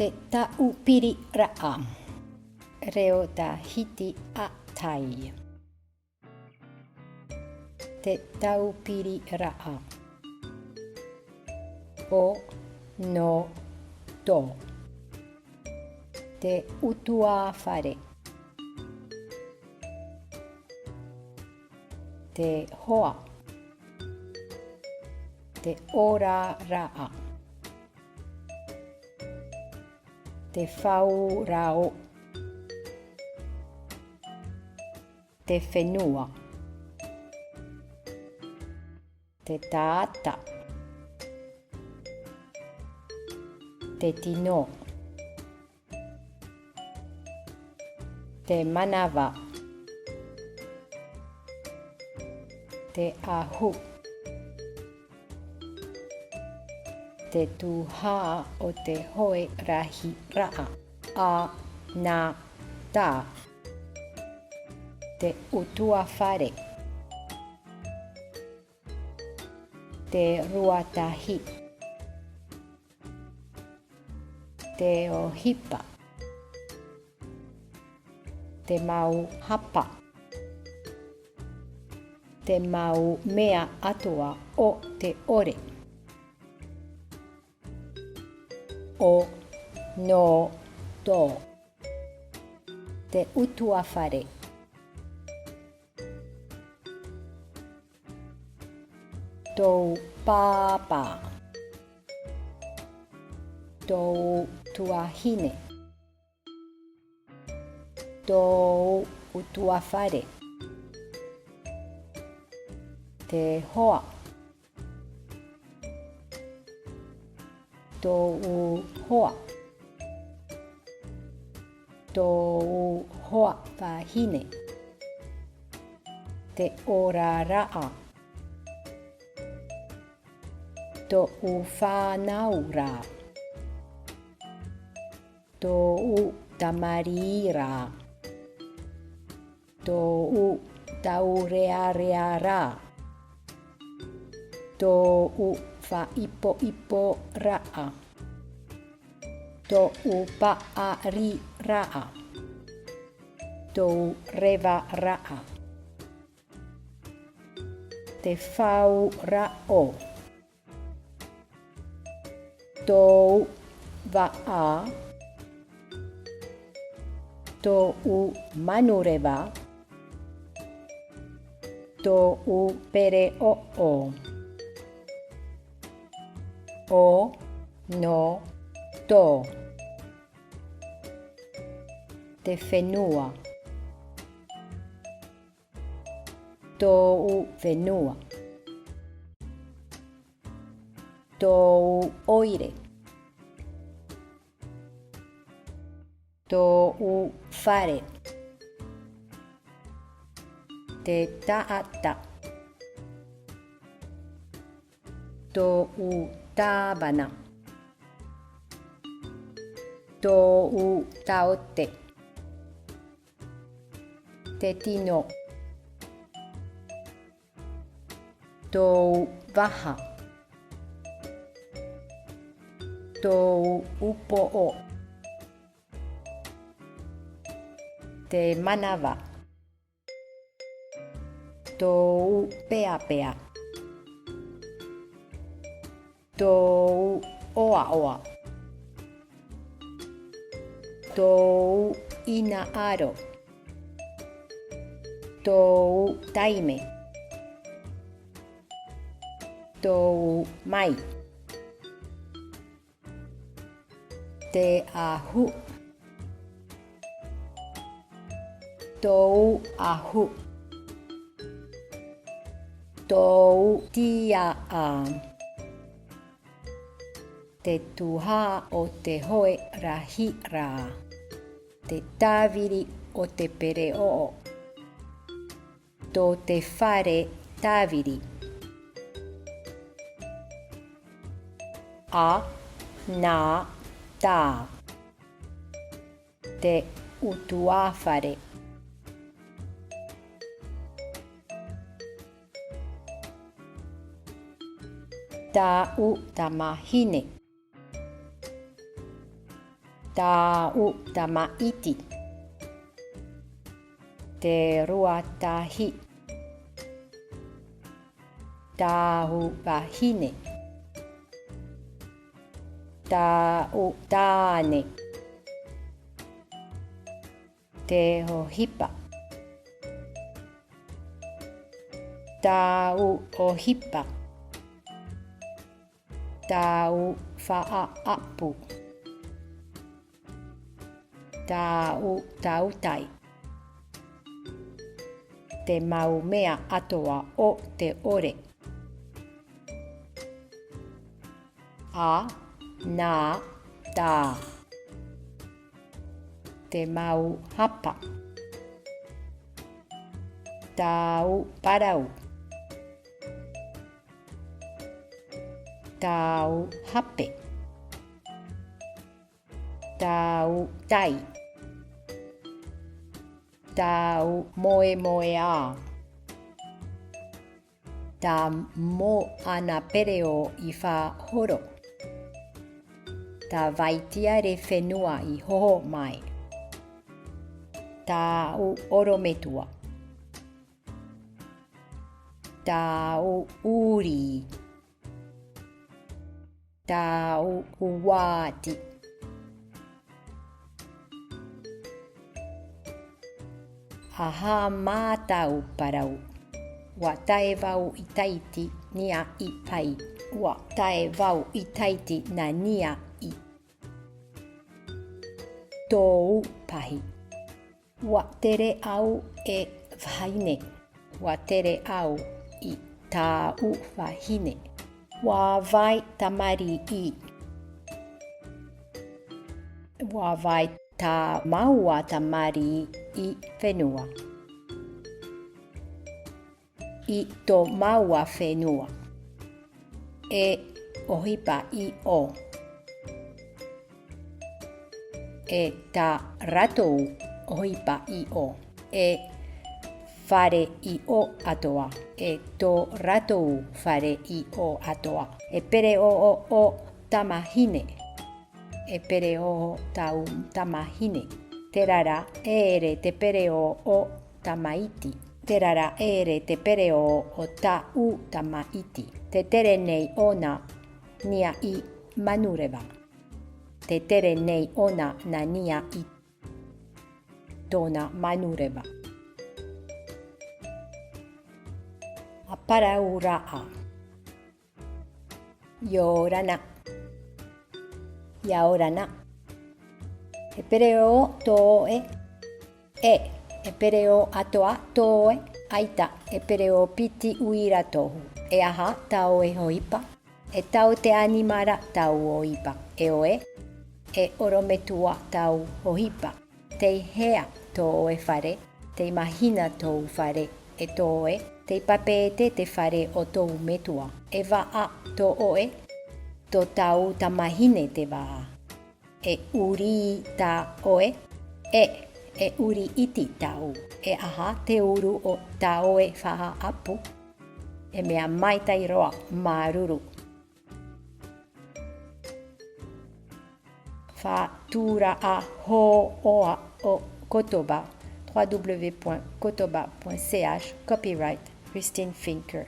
Te taupiri ra'a. Reo tahiti atai. Te taupiri ra'a. O no to. Te utua fare. Te hoa. Te ora ra'a. Te fau rao. Te whenua. Te taata. Te tino. Te manawa. Te ahu. Te tuha o te hoe rahi ra'a. A na ta. Te utua fare. Te ruatahi. Te ohipa. Te mau hapa. Te mau mea atua o te ore. O no to. Te utua fare. Tou papa. Tou tuahine. Tou utua fare. Te hoa. Tou hoa. Tou hoa wahine. Te ora ra'a. Tou whanau rā. Tou tamari rā. Tou taurearea rā. Tou whaipo ipo ra'a. Tou paari ra'a. Tou rewa ra'a. Te whau ra'o. Tou wa'a. Tou manurewa. Tou pere o'o. O no to. Te whenua. Tou whenua. Tou oire. Tou fare. Te taata. Tou tabana. Tou taote. Te tino. Tou waha. Tou upo'o. Te manawa. Tou peapea. Tou oa oa. Tou ina aro. Tou taime. Tou mai. Te ahu. Tou ahu. Tou tia'a. Te tuha o te hoe rahi rā. Te tāwiri o te pereo'o. Tō te whare tāwiri. A, nā, tā. Te utua whare. Tā u tamahine. Tau tamaiti. Te rua tahi. Tau wahine. Tau tane. Te hohipa. Tau ohipa. Tau fa'aapu. Tau tautai. Te maumea atoa o te ore. A, nā, tā. Te mau hapa. Tau parau. Tau hape. Tau tai. Tau moe moe a. Ta mo ana pereo I wha horo. Ta vaitia re whenua I hoho mai. Tau orometua. Tau uri. Tau uwati. Aha mātau parau. Wa tae wau I taiti nia I pai. Wa tae wau I taiti na nia I. Tōu pahi. Wa tere au e whaine. Wa tere au I tāu wahine. Wa vai tamari I. Wa vai tā maua tamari I whenua. I tō maua whenua. E ohipa I o. E tā ratou ohipa I o. E whare I o atoa. E tō ratou whare I o atoa. E pere o tamahine. E pere o tau tamahine. Te rara ere te pere o tamaiti. Te rara ere te pere o tau tamaiti. Te tere nei ona nia I manureva. Te tere nei ona na nia I tōna manureva. Aparaura'a. Yorana. Yaorana. E pereo toe. E pereo atoa toe. Aita. E pereo piti uira tohu. E aha tau e hoipa. E tau te animara tau oipa. E oe. E orometua tau hoipa. Te hea tō e whare. Te mahina tō whare. E tō e. Te papete te whare o tō metua. E waa tō oe. Tō tau tamahine te waa. E uri tā oe. E uri iti tau. E aha te uru o tā oe whaha apu. E mea maitai roa maruru. Wha tūra a ho oa o kotoba. www.kotoba.ch. Copyright Christine Finker.